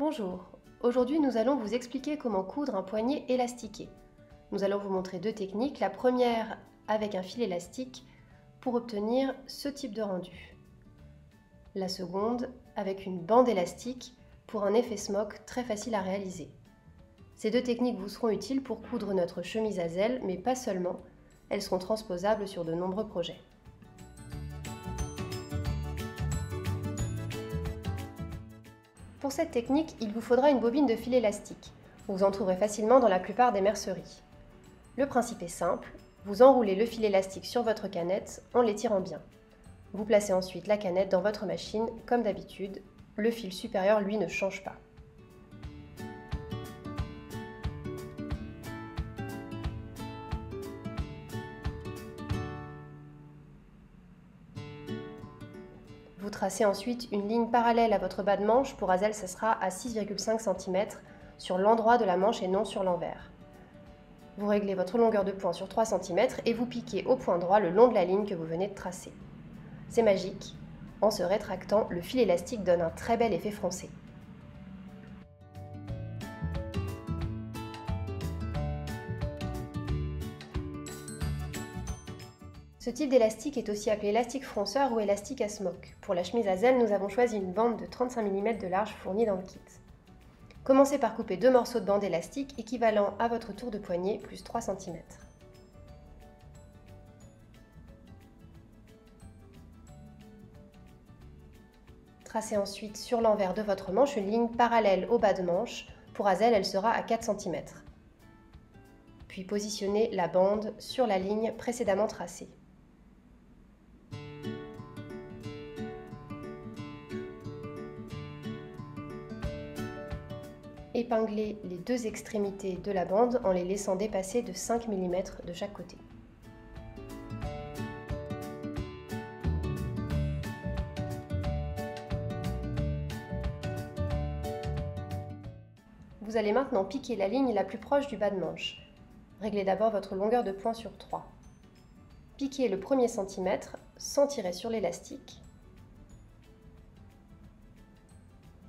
Bonjour, aujourd'hui nous allons vous expliquer comment coudre un poignet élastiqué. Nous allons vous montrer deux techniques, la première avec un fil élastique pour obtenir ce type de rendu. La seconde avec une bande élastique pour un effet smock très facile à réaliser. Ces deux techniques vous seront utiles pour coudre notre chemise à zèle, mais pas seulement, elles seront transposables sur de nombreux projets. Pour cette technique, il vous faudra une bobine de fil élastique. Vous en trouverez facilement dans la plupart des merceries. Le principe est simple, vous enroulez le fil élastique sur votre canette en l'étirant bien. Vous placez ensuite la canette dans votre machine, comme d'habitude, le fil supérieur lui ne change pas. Vous tracez ensuite une ligne parallèle à votre bas de manche, pour Hazel ça sera à 6,5 cm sur l'endroit de la manche et non sur l'envers. Vous réglez votre longueur de point sur 3 cm et vous piquez au point droit le long de la ligne que vous venez de tracer. C'est magique, en se rétractant, le fil élastique donne un très bel effet froncé. Ce type d'élastique est aussi appelé élastique fronceur ou élastique à smock. Pour la chemise à zèle, nous avons choisi une bande de 35 mm de large fournie dans le kit. Commencez par couper deux morceaux de bande élastique équivalent à votre tour de poignet plus 3 cm. Tracez ensuite sur l'envers de votre manche une ligne parallèle au bas de manche. Pour Hazel, elle sera à 4 cm. Puis positionnez la bande sur la ligne précédemment tracée. Épinglez les deux extrémités de la bande en les laissant dépasser de 5 mm de chaque côté. Vous allez maintenant piquer la ligne la plus proche du bas de manche. Réglez d'abord votre longueur de point sur 3. Piquez le premier centimètre sans tirer sur l'élastique.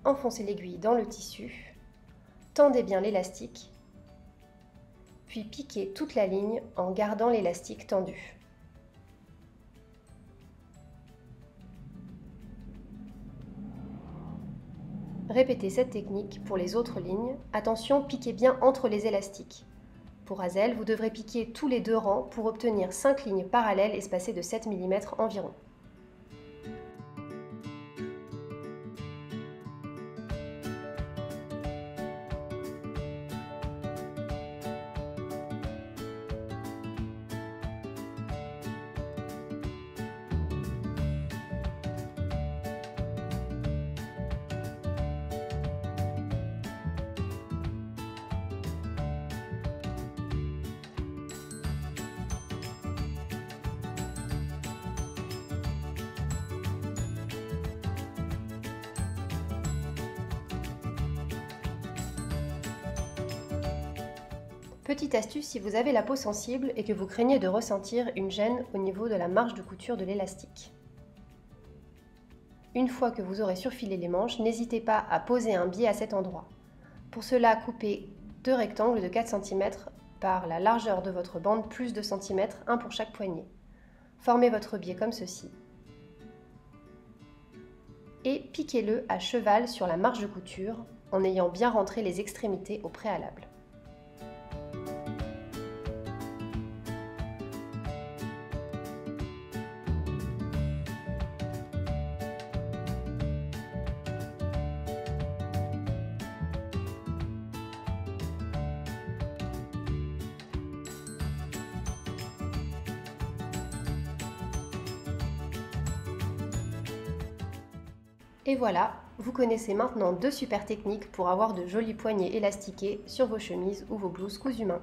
Enfoncez l'aiguille dans le tissu. Tendez bien l'élastique, puis piquez toute la ligne en gardant l'élastique tendu. Répétez cette technique pour les autres lignes. Attention, piquez bien entre les élastiques. Pour Hazel, vous devrez piquer tous les deux rangs pour obtenir 5 lignes parallèles espacées de 7 mm environ. Petite astuce si vous avez la peau sensible et que vous craignez de ressentir une gêne au niveau de la marge de couture de l'élastique. Une fois que vous aurez surfilé les manches, n'hésitez pas à poser un biais à cet endroit. Pour cela, coupez deux rectangles de 4 cm par la largeur de votre bande plus 2 cm, un pour chaque poignet. Formez votre biais comme ceci. Et piquez-le à cheval sur la marge de couture en ayant bien rentré les extrémités au préalable. Et voilà, vous connaissez maintenant deux super techniques pour avoir de jolis poignets élastiqués sur vos chemises ou vos blouses cousues main.